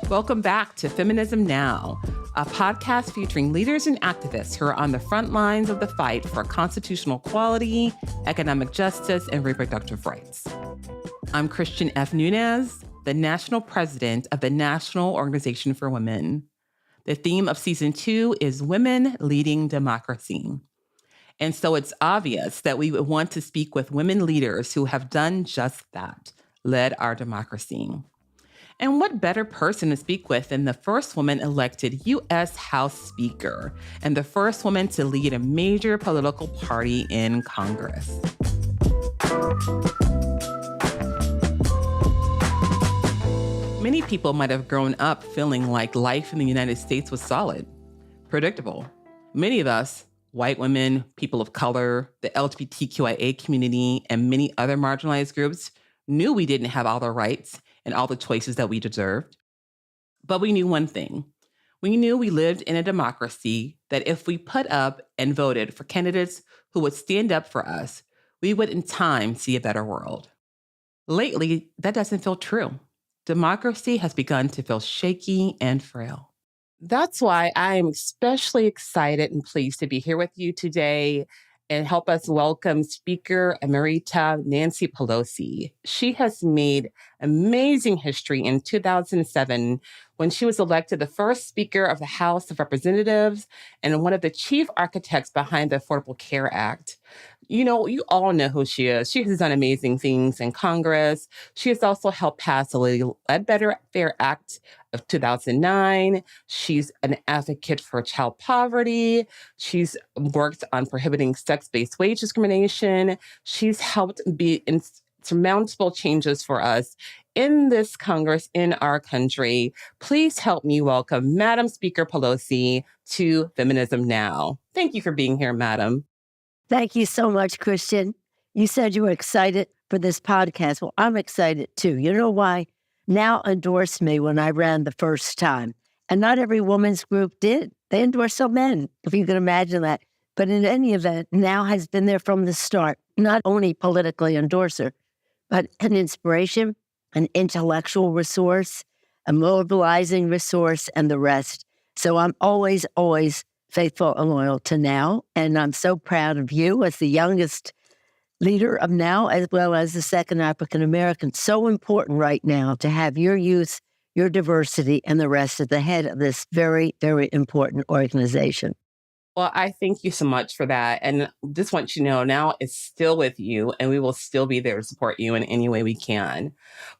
Welcome back to Feminism Now, a podcast featuring leaders and activists who are on the front lines of the fight for constitutional equality, economic justice, and reproductive rights. I'm Christian F. Nunez, the national president of the National Organization for Women. The theme of season 2 is Women Leading Democracy. And so it's obvious that we would want to speak with women leaders who have done just that, led our democracy. And what better person to speak with than the first woman elected U.S. House Speaker and the first woman to lead a major political party in Congress. Many people might have grown up feeling like life in the United States was solid, predictable. Many of us, white women, people of color, the LGBTQIA community, and many other marginalized groups, knew we didn't have all the rights and all the choices that we deserved. But we knew one thing. We knew we lived in a democracy that if we put up and voted for candidates who would stand up for us, we would in time see a better world. Lately, that doesn't feel true. Democracy has begun to feel shaky and frail. That's why I'm especially excited and pleased to be here with you today and help us welcome Speaker Emerita Nancy Pelosi. She has made amazing history in 2007 when she was elected the first Speaker of the House of Representatives and one of the chief architects behind the Affordable Care Act. You know, you all know who she is. She has done amazing things in Congress. She has also helped pass the Lead-Better Act of 2009. She's an advocate for child poverty. She's worked on prohibiting sex-based wage discrimination. She's helped be insurmountable changes for us in this Congress, in our country. Please help me welcome Madam Speaker Pelosi to Feminism Now. Thank you for being here, Madam. Thank you so much, Christian. You said you were excited for this podcast. Well, I'm excited too. You know why? Now endorsed me when I ran the first time. And not every women's group did. They endorsed some men, if you can imagine that. But in any event, Now has been there from the start, not only politically endorse her, but an inspiration, an intellectual resource, a mobilizing resource, and the rest. So I'm always faithful and loyal to Now. And I'm so proud of you as the youngest leader of Now, as well as the second African-American. So important right now to have your youth, your diversity, and the rest at the head of this very, very important organization. Well, I thank you so much for that. And just want you to know Now is still with you, and we will still be there to support you in any way we can.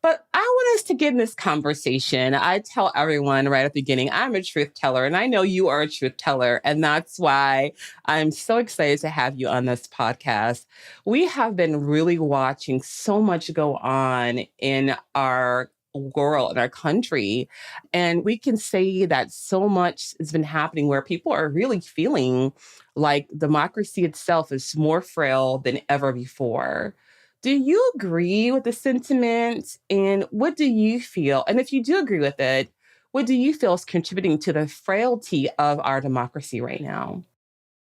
But I want us to get in this conversation. I tell everyone right at the beginning, I'm a truth teller, and I know you are a truth teller. And that's why I'm so excited to have you on this podcast. We have been really watching so much go on in our world, in our country. And we can say that so much has been happening where people are really feeling like democracy itself is more frail than ever before. Do you agree with the sentiment? And what do you feel? And if you do agree with it, what do you feel is contributing to the frailty of our democracy right now?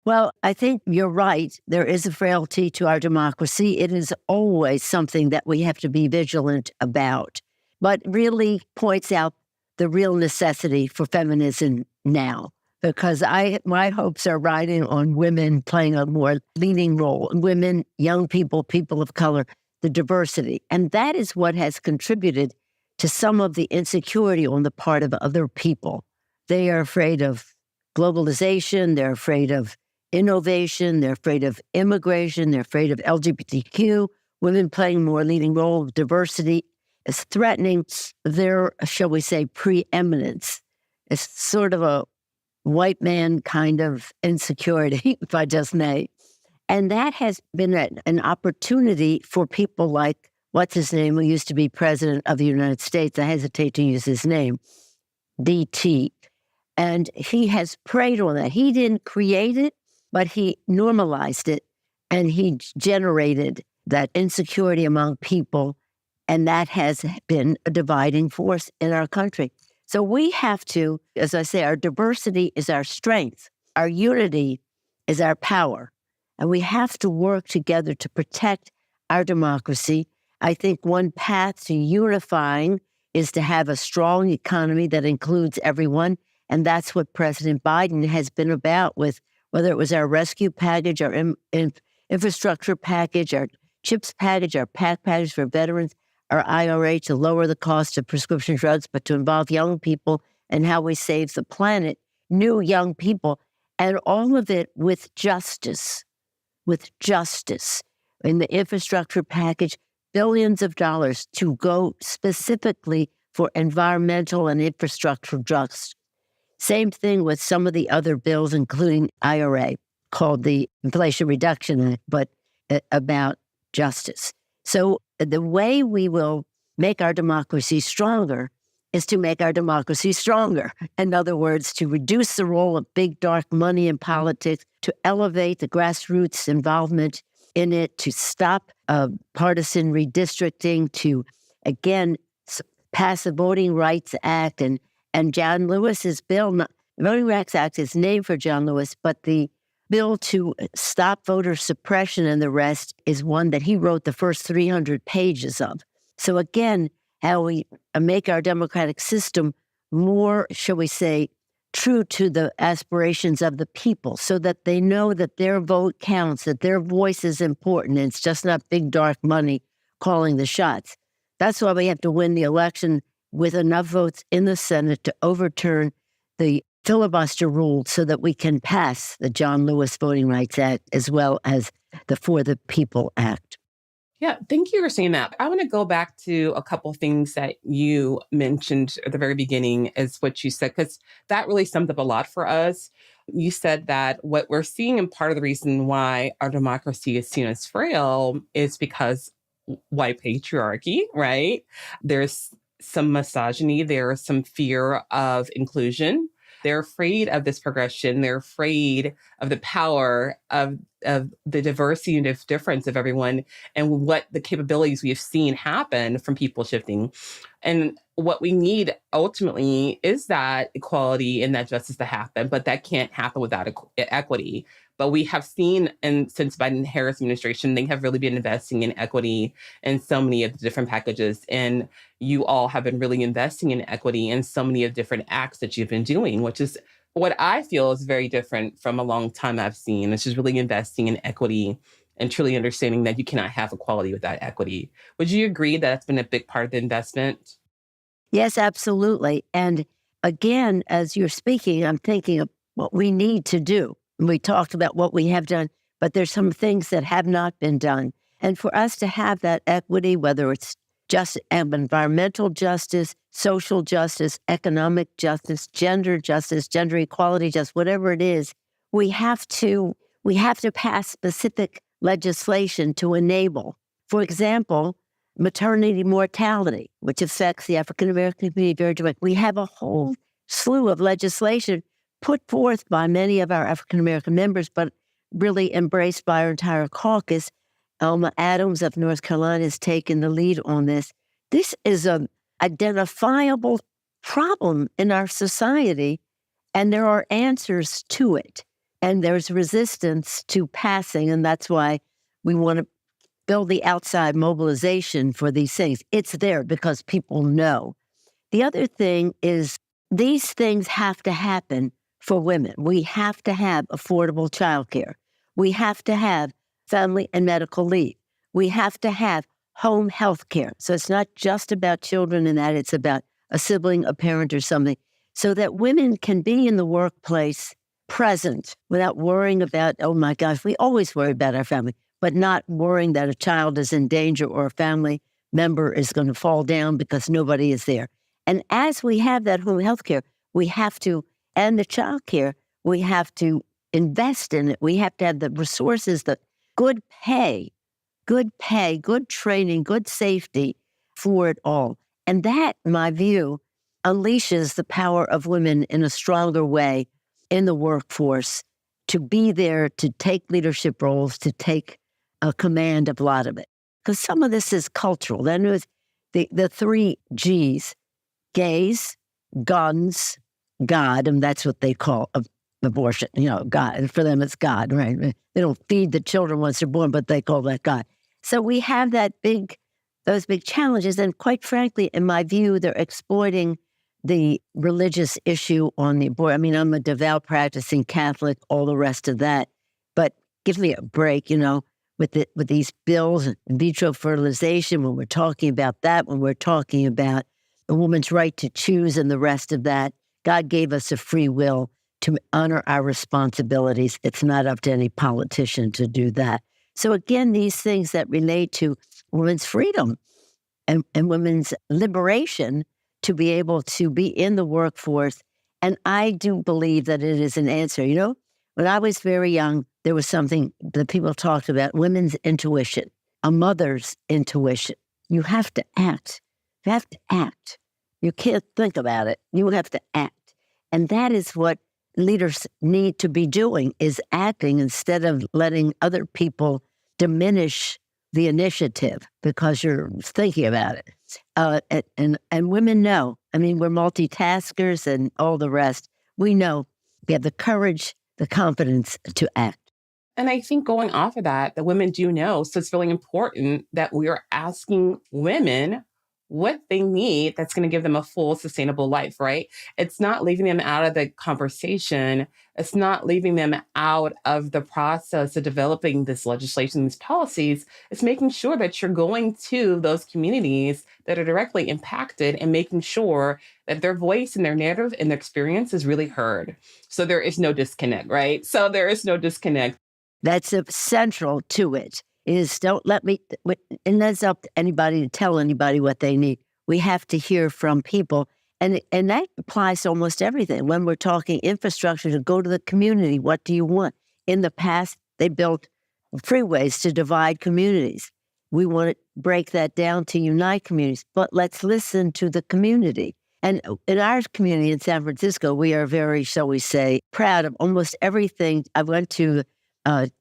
Well, I think you're right. There is a frailty to our democracy. It is always something that we have to be vigilant about, but really points out the real necessity for feminism now, because my hopes are riding on women playing a more leading role, women, young people, people of color, the diversity. And that is what has contributed to some of the insecurity on the part of other people. They are afraid of globalization, they're afraid of innovation, they're afraid of immigration, they're afraid of LGBTQ, women playing more leading role, diversity is threatening their, shall we say, preeminence. It's sort of a white man kind of insecurity, if I just may. And that has been an opportunity for people like, what's his name, who used to be president of the United States. I hesitate to use his name, DT. And he has preyed on that. He didn't create it, but he normalized it, and he generated that insecurity among people. And that has been a dividing force in our country. So we have to, as I say, our diversity is our strength. Our unity is our power. And we have to work together to protect our democracy. I think one path to unifying is to have a strong economy that includes everyone. And that's what President Biden has been about with whether it was our rescue package, our infrastructure package, our CHIPS package, our PAC package for veterans, our IRA to lower the cost of prescription drugs, but to involve young people and how we save the planet, new young people, and all of it with justice. In the infrastructure package, billions of dollars to go specifically for environmental and infrastructure justice. Same thing with some of the other bills, including IRA, called the Inflation Reduction Act, but about justice. So the way we will make our democracy stronger is to make our democracy stronger. In other words, to reduce the role of big, dark money in politics, to elevate the grassroots involvement in it, to stop partisan redistricting, to, again, pass the Voting Rights Act. And John Lewis's bill, the Voting Rights Act is named for John Lewis, but the bill to stop voter suppression and the rest is one that he wrote the first 300 pages of. So again, how we make our democratic system more, shall we say, true to the aspirations of the people so that they know that their vote counts, that their voice is important, and it's just not big, dark money calling the shots. That's why we have to win the election with enough votes in the Senate to overturn the filibuster rule so that we can pass the John Lewis Voting Rights Act as well as the For the People Act. Yeah, thank you for saying that. I want to go back to a couple of things that you mentioned at the very beginning is what you said, because that really summed up a lot for us. You said that what we're seeing and part of the reason why our democracy is seen as frail is because white patriarchy, right? There's some misogyny, there's some fear of inclusion. They're afraid of this progression. They're afraid of the power of the diversity and difference of everyone and what the capabilities we have seen happen from people shifting. And what we need ultimately is that equality and that justice to happen, but that can't happen without equity. But we have seen, and since Biden-Harris administration, they have really been investing in equity in so many of the different packages. And you all have been really investing in equity in so many of different acts that you've been doing, which is what I feel is very different from a long time I've seen. It's just really investing in equity and truly understanding that you cannot have equality without equity. Would you agree that that's been a big part of the investment? Yes, absolutely. And again, as you're speaking, I'm thinking of what we need to do. We talked about what we have done, but there's some things that have not been done. And for us to have that equity, whether it's just environmental justice, social justice, economic justice, gender equality, just whatever it is, we have to pass specific legislation to enable. For example, maternity mortality, which affects the African American community very directly. We have a whole slew of legislation put forth by many of our African American members, but really embraced by our entire caucus. Elma Adams of North Carolina has taken the lead on this. This is an identifiable problem in our society, and there are answers to it. And there's resistance to passing, and that's why we want to build the outside mobilization for these things. It's there because people know. The other thing is these things have to happen for women. We have to have affordable childcare. We have to have family and medical leave. We have to have home health care. So it's not just about children and that, it's about a sibling, a parent, or something, so that women can be in the workplace present without worrying about, oh my gosh, we always worry about our family, but not worrying that a child is in danger or a family member is going to fall down because nobody is there. And as we have that home health care, we have to, and the child care, we have to invest in it. We have to have the resources, the good pay, good training, good safety for it all. And that, in my view, unleashes the power of women in a stronger way in the workforce to be there, to take leadership roles, to take a command of a lot of it. Because some of this is cultural. Then it was the three G's, gays, guns, God, and that's what they call abortion, God. And for them, it's God, right? They don't feed the children once they're born, but they call that God. So we have that big those big challenges. And quite frankly, in my view, they're exploiting the religious issue on the abortion. I mean, I'm a devout practicing Catholic, all the rest of that. But give me a break, with these bills, in vitro fertilization, when we're talking about that, when we're talking about a woman's right to choose and the rest of that. God gave us a free will to honor our responsibilities. It's not up to any politician to do that. So again, these things that relate to women's freedom and women's liberation to be able to be in the workforce. And I do believe that it is an answer. When I was very young, there was something that people talked about, women's intuition, a mother's intuition. You have to act. You have to act. You can't think about it. You have to act. And that is what leaders need to be doing, is acting instead of letting other people diminish the initiative because you're thinking about it. And women know. I mean, we're multitaskers and all the rest. We know we have the courage, the confidence to act. And I think going off of that, the women do know. So it's really important that we are asking women what they need that's going to give them a full, sustainable life, right? It's not leaving them out of the conversation. It's not leaving them out of the process of developing this legislation, these policies. It's making sure that you're going to those communities that are directly impacted and making sure that their voice and their narrative and their experience is really heard. So there is no disconnect, right? So there is no disconnect. That's central to it, is don't let me, and that's up to anybody to tell anybody what they need. We have to hear from people. And that applies to almost everything. When we're talking infrastructure, to go to the community, what do you want? In the past, they built freeways to divide communities. We want to break that down to unite communities, but let's listen to the community. And in our community in San Francisco, we are very, shall we say, proud of almost everything. I went to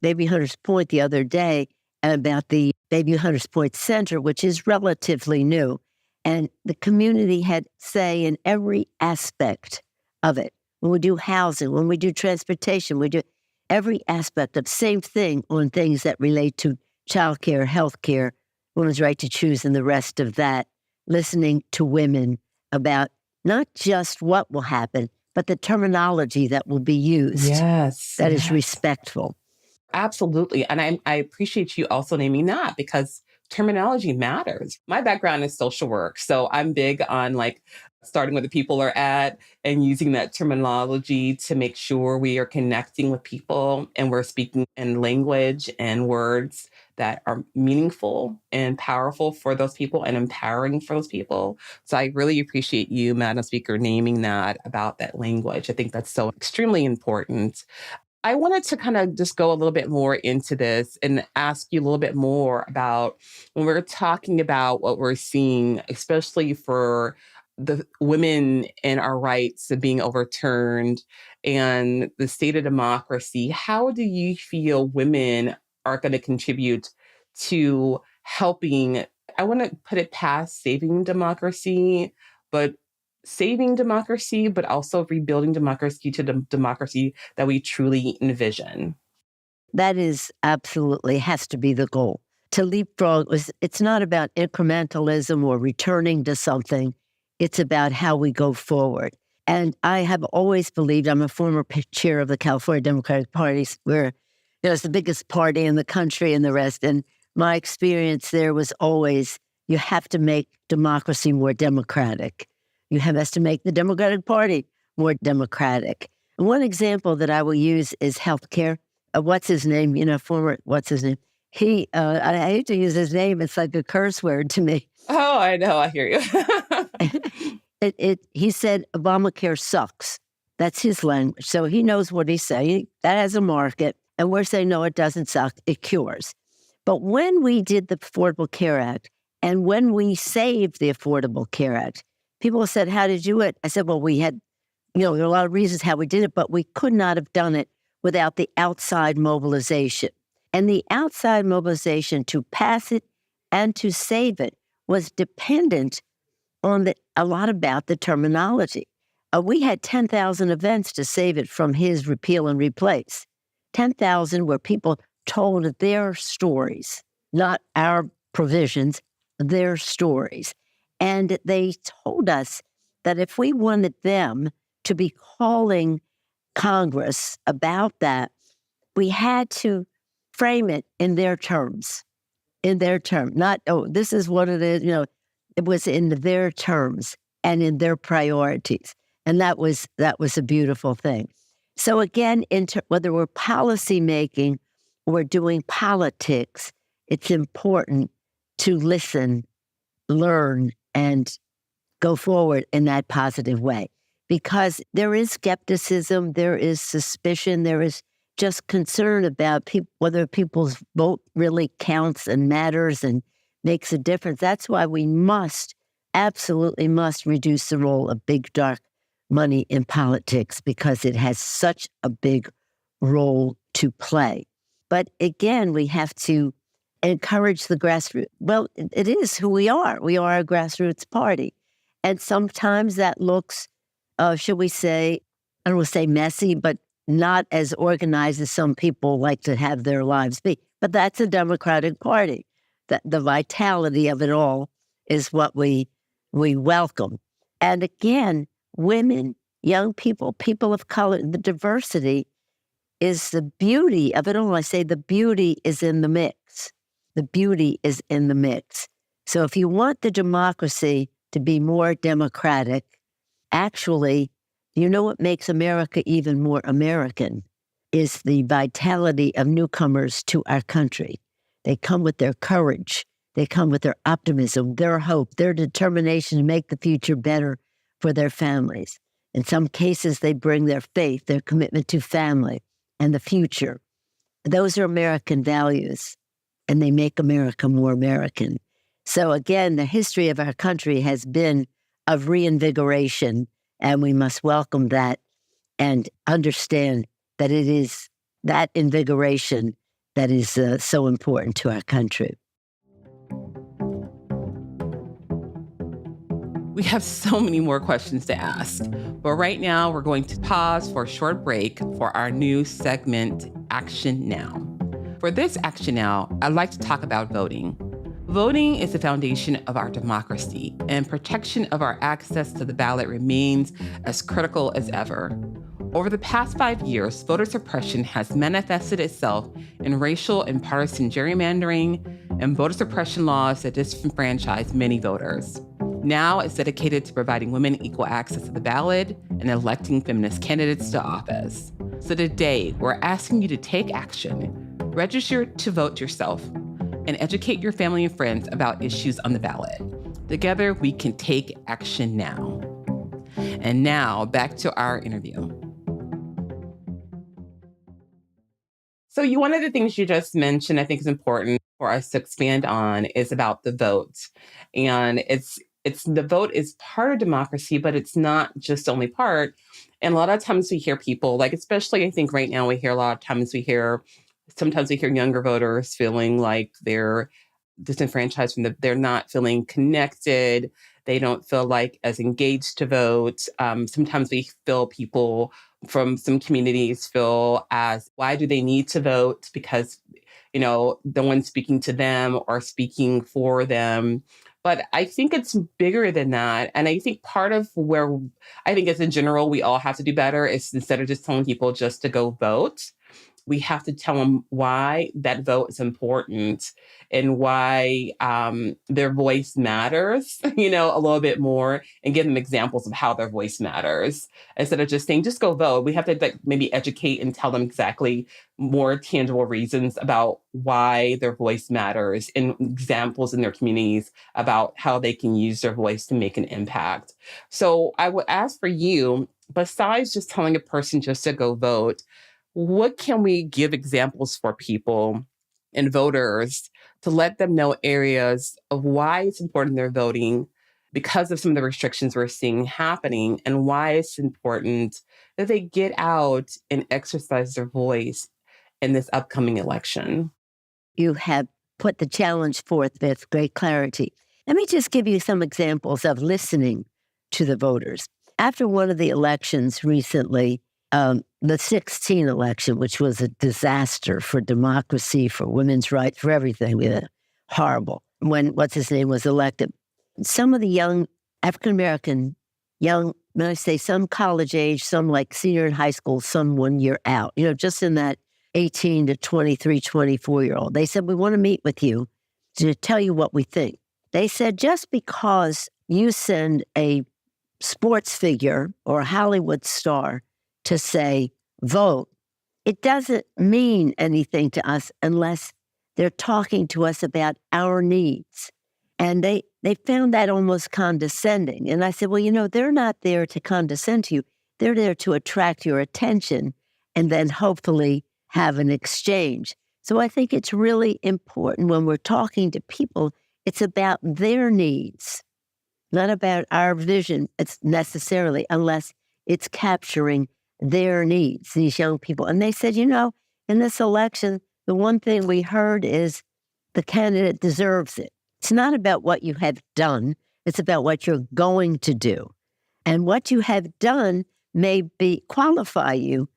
Baby Hunters Point the other day about the Baby Hunters Point Center, which is relatively new. And the community had say in every aspect of it. When we do housing, when we do transportation, we do every aspect of same thing on things that relate to childcare, healthcare, women's right to choose, and the rest of that. Listening to women about not just what will happen, but the terminology that will be used. Yes. That is respectful. Absolutely. And I appreciate you also naming that, because terminology matters. My background is social work. So I'm big on starting where the people are at and using that terminology to make sure we are connecting with people and we're speaking in language and words that are meaningful and powerful for those people and empowering for those people. So I really appreciate you, Madam Speaker, naming that about that language. I think that's so extremely important. I wanted to kind of just go a little bit more into this and ask you a little bit more about when we're talking about what we're seeing, especially for the women and our rights of being overturned and the state of democracy. How do you feel women are going to contribute to helping? I want to put it past saving democracy, but saving democracy, but also rebuilding democracy to the democracy that we truly envision. That is absolutely has to be the goal. To leapfrog, it's not about incrementalism or returning to something. It's about how we go forward. And I have always believed, I'm a former chair of the California Democratic Party, where it's the biggest party in the country and the rest. And my experience there was always, you have to make democracy more democratic. You have to make the Democratic Party more democratic. And one example that I will use is healthcare. What's his name? What's his name? I hate to use his name. It's like a curse word to me. Oh, I know. I hear you. He said Obamacare sucks. That's his language. So he knows what he's saying. That has a market. And we're saying, no, it doesn't suck. It cures. But when we did the Affordable Care Act and when we saved the Affordable Care Act, people said, how did you do it? I said, well, we had, there are a lot of reasons how we did it, but we could not have done it without the outside mobilization. And the outside mobilization to pass it and to save it was dependent on a lot about the terminology. We had 10,000 events to save it from his repeal and replace. 10,000 where people told their stories, not our provisions, their stories. And they told us that if we wanted them to be calling Congress about that, we had to frame it in their terms, not, oh, this is what it is. It was in their terms and in their priorities. And that was a beautiful thing. So again, whether we're policy making or doing politics, it's important to listen, learn, and go forward in that positive way. Because there is skepticism, there is suspicion, there is just concern about whether people's vote really counts and matters and makes a difference. That's why we absolutely must reduce the role of big, dark money in politics, because it has such a big role to play. But again, we have to encourage the grassroots. Well, it is who we are. We are a grassroots party. And sometimes that looks, should we say, I don't want to say messy, but not as organized as some people like to have their lives be. But that's a Democratic Party. The vitality of it all is what we welcome. And again, women, young people, people of color, the diversity is the beauty of it all. I say the beauty is in the mix. The beauty is in the mix. So if you want the democracy to be more democratic, actually, you know what makes America even more American is the vitality of newcomers to our country. They come with their courage. They come with their optimism, their hope, their determination to make the future better for their families. In some cases, they bring their faith, their commitment to family and the future. Those are American values, and they make America more American. So again, the history of our country has been of reinvigoration, and we must welcome that and understand that it is that invigoration that is so important to our country. We have so many more questions to ask, but right now we're going to pause for a short break for our new segment, Action Now. For this Action Now, I'd like to talk about voting. Voting is the foundation of our democracy, and protection of our access to the ballot remains as critical as ever. Over the past 5 years, voter suppression has manifested itself in racial and partisan gerrymandering and voter suppression laws that disenfranchise many voters. Now it's dedicated to providing women equal access to the ballot and electing feminist candidates to office. So today, we're asking you to take action, register to vote yourself, and educate your family and friends about issues on the ballot. Together, we can take action now. And now, back to our interview. So one of the things you just mentioned, I think is important for us to expand on, is about the vote. And it's the vote is part of democracy, but it's not just only part. And a lot of times we hear people, like, especially I think right now sometimes we hear younger voters feeling like they're disenfranchised they're not feeling connected. They don't feel like as engaged to vote. Sometimes we feel people from some communities feel as, why do they need to vote? Because, no one's speaking to them or speaking for them. But I think it's bigger than that. And I think part of where I think as in general, we all have to do better is, instead of just telling people just to go vote, we have to tell them why that vote is important and why their voice matters, a little bit more, and give them examples of how their voice matters. Instead of just saying, just go vote, we have to maybe educate and tell them exactly more tangible reasons about why their voice matters and examples in their communities about how they can use their voice to make an impact. So I would ask for you, besides just telling a person just to go vote, what can we give examples for people and voters to let them know areas of why it's important they're voting because of some of the restrictions we're seeing happening, and why it's important that they get out and exercise their voice in this upcoming election? You have put the challenge forth with great clarity. Let me just give you some examples of listening to the voters. After one of the elections recently, the 2016 election, which was a disaster for democracy, for women's rights, for everything, horrible. when what's his name was elected. Some of the young African-American, when I say some college age, some like senior in high school, some 1 year out, just in that 18 to 23, 24-year-old. They said, we want to meet with you to tell you what we think. They said, just because you send a sports figure or a Hollywood star to say, vote, it doesn't mean anything to us unless they're talking to us about our needs. And they found that almost condescending. And I said, well, they're not there to condescend to you. They're there to attract your attention and then hopefully have an exchange. So I think it's really important when we're talking to people, it's about their needs, not about our vision. It's necessarily, unless it's capturing their needs, these young people. And they said, in this election, the one thing we heard is the candidate deserves it. It's not about what you have done. It's about what you're going to do. And what you have done may qualify you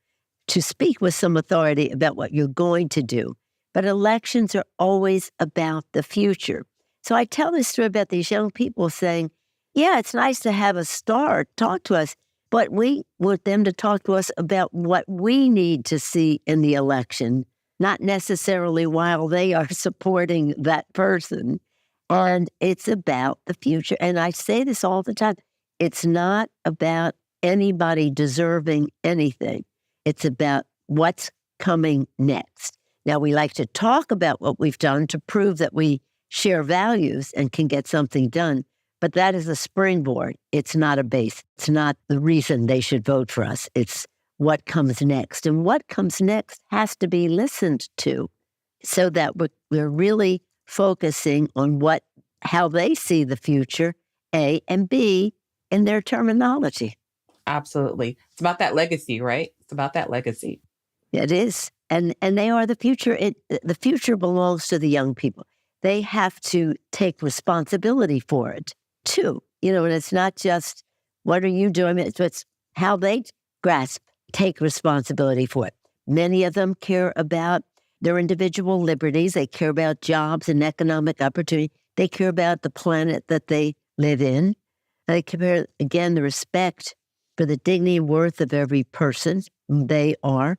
to speak with some authority about what you're going to do. But elections are always about the future. So I tell this story about these young people saying, yeah, it's nice to have a star talk to us, but we want them to talk to us about what we need to see in the election, not necessarily while they are supporting that person. And it's about the future. And I say this all the time. It's not about anybody deserving anything. It's about what's coming next. Now, we like to talk about what we've done to prove that we share values and can get something done. But that is a springboard. It's not a base. It's not the reason they should vote for us. It's what comes next. And what comes next has to be listened to so that we're really focusing on how they see the future, A, and B, in their terminology. Absolutely. It's about that legacy, right? It's about that legacy. It is. And they are the future. The future belongs to the young people. They have to take responsibility for it, too. And it's not just, what are you doing? It's how they take responsibility for it. Many of them care about their individual liberties. They care about jobs and economic opportunity. They care about the planet that they live in. They care, again, the respect for the dignity and worth of every person they are.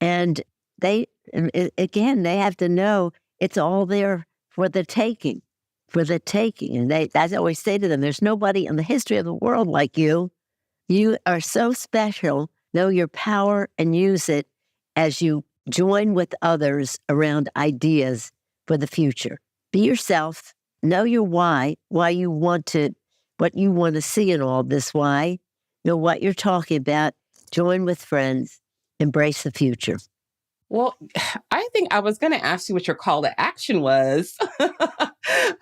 And they have to know it's all there for the taking. And as I always say to them, there's nobody in the history of the world like you. You are so special. Know your power and use it as you join with others around ideas for the future. Be yourself. Know your why what you want to see in all this, why, know what you're talking about, join with friends, embrace the future. Well, I think I was going to ask you what your call to action was.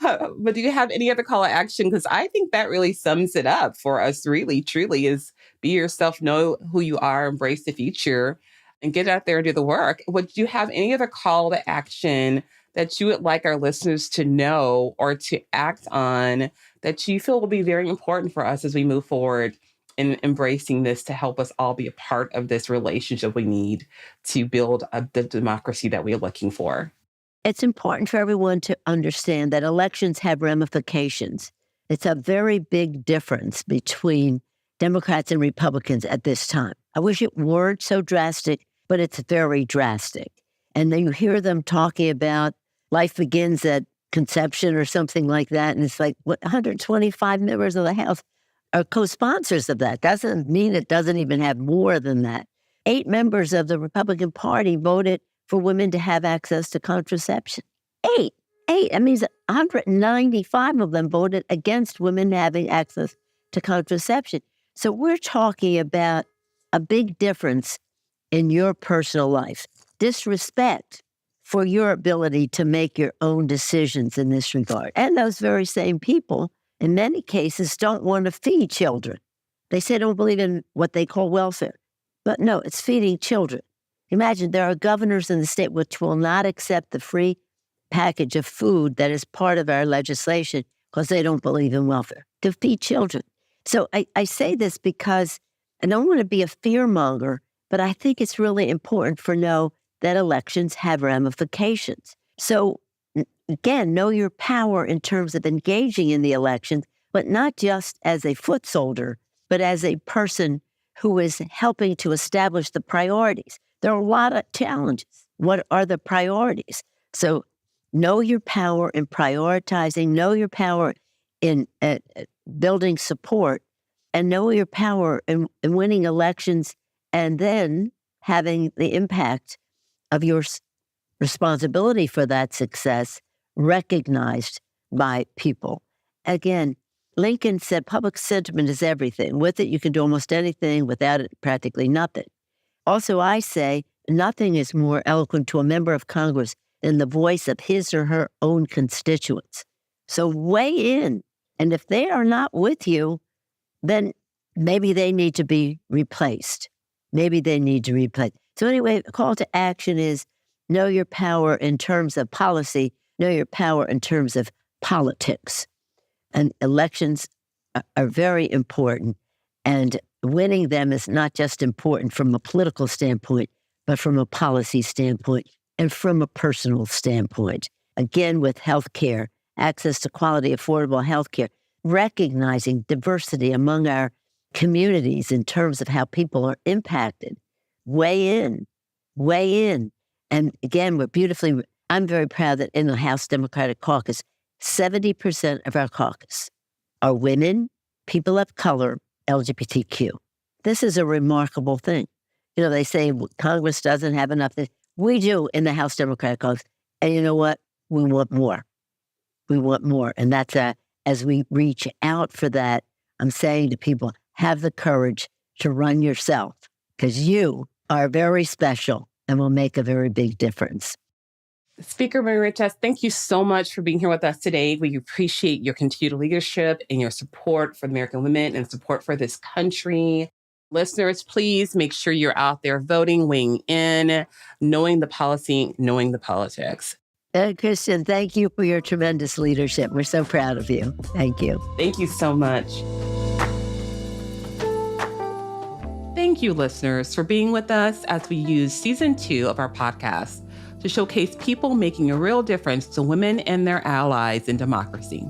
But do you have any other call to action? Because I think that really sums it up for us, really, truly, is be yourself, know who you are, embrace the future, and get out there and do the work. Would you have any other call to action that you would like our listeners to know or to act on that you feel will be very important for us as we move forward in embracing this to help us all be a part of this relationship we need to build the democracy that we're looking for? It's important for everyone to understand that elections have ramifications. It's a very big difference between Democrats and Republicans at this time. I wish it weren't so drastic, but it's very drastic. And then you hear them talking about life begins at conception or something like that. And it's like, 125 members of the House are co-sponsors of that. Doesn't mean it doesn't even have more than that. 8 members of the Republican Party voted for women to have access to contraception. 8. That means 195 of them voted against women having access to contraception. So we're talking about a big difference in your personal life. Disrespect for your ability to make your own decisions in this regard. And those very same people, in many cases, don't want to feed children. They say don't believe in what they call welfare. But no, it's feeding children. Imagine there are governors in the state which will not accept the free package of food that is part of our legislation because they don't believe in welfare, to feed children. So I say this because I don't want to be a fearmonger, but I think it's really important for know that elections have ramifications. So again, know your power in terms of engaging in the elections, but not just as a foot soldier, but as a person who is helping to establish the priorities. There are a lot of challenges. What are the priorities? So know your power in prioritizing, know your power in building support, and know your power in winning elections, and then having the impact of your responsibility for that success recognized by people. Again, Lincoln said public sentiment is everything. With it, you can do almost anything. Without it, practically nothing. Also, I say nothing is more eloquent to a member of Congress than the voice of his or her own constituents. So weigh in. And if they are not with you, then maybe they need to be replaced. Maybe they need to replace. So anyway, the call to action is know your power in terms of policy, know your power in terms of politics. And elections are very important. And winning them is not just important from a political standpoint, but from a policy standpoint and from a personal standpoint. Again, with healthcare, access to quality, affordable healthcare, recognizing diversity among our communities in terms of how people are impacted. Weigh in. And again, I'm very proud that in the House Democratic Caucus, 70% of our caucus are women, people of color, LGBTQ. This is a remarkable thing. They say Congress doesn't have enough. We do in the House Democratic Caucus. And you know what? We want more. We want more. And that's as we reach out for that, I'm saying to people, have the courage to run yourself, because you are very special and will make a very big difference. Speaker Emerita, thank you so much for being here with us today. We appreciate your continued leadership and your support for American women and support for this country. Listeners, please make sure you're out there voting, weighing in, knowing the policy, knowing the politics. Kristen, thank you for your tremendous leadership. We're so proud of you. Thank you. Thank you so much. Thank you, listeners, for being with us as we use season 2 of our podcast to showcase people making a real difference to women and their allies in democracy.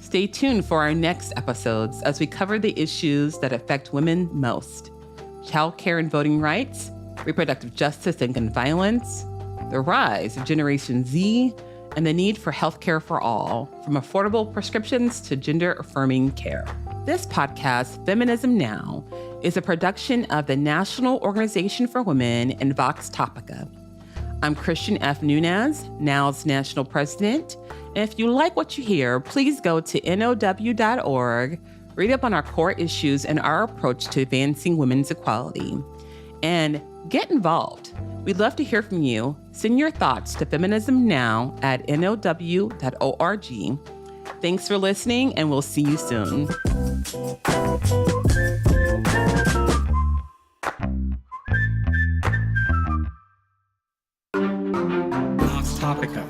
Stay tuned for our next episodes as we cover the issues that affect women most: childcare and voting rights, reproductive justice and gun violence, the rise of Generation Z, and the need for healthcare for all, from affordable prescriptions to gender-affirming care. This podcast, Feminism Now, is a production of the National Organization for Women and Vox Topica. I'm Christian F. Nunez, NOW's national president. And if you like what you hear, please go to now.org, read up on our core issues and our approach to advancing women's equality. And get involved. We'd love to hear from you. Send your thoughts to feminismnow@now.org. Thanks for listening, and we'll see you soon. Topica.